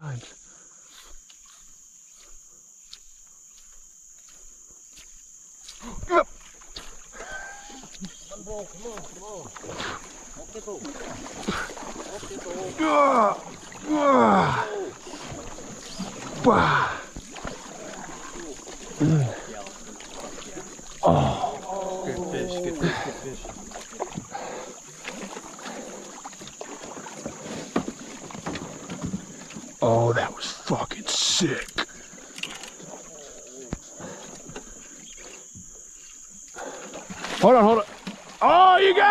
Oh, good fish, good fish, good fish. Oh, that was fucking sick. Hold on, hold on. Oh, you got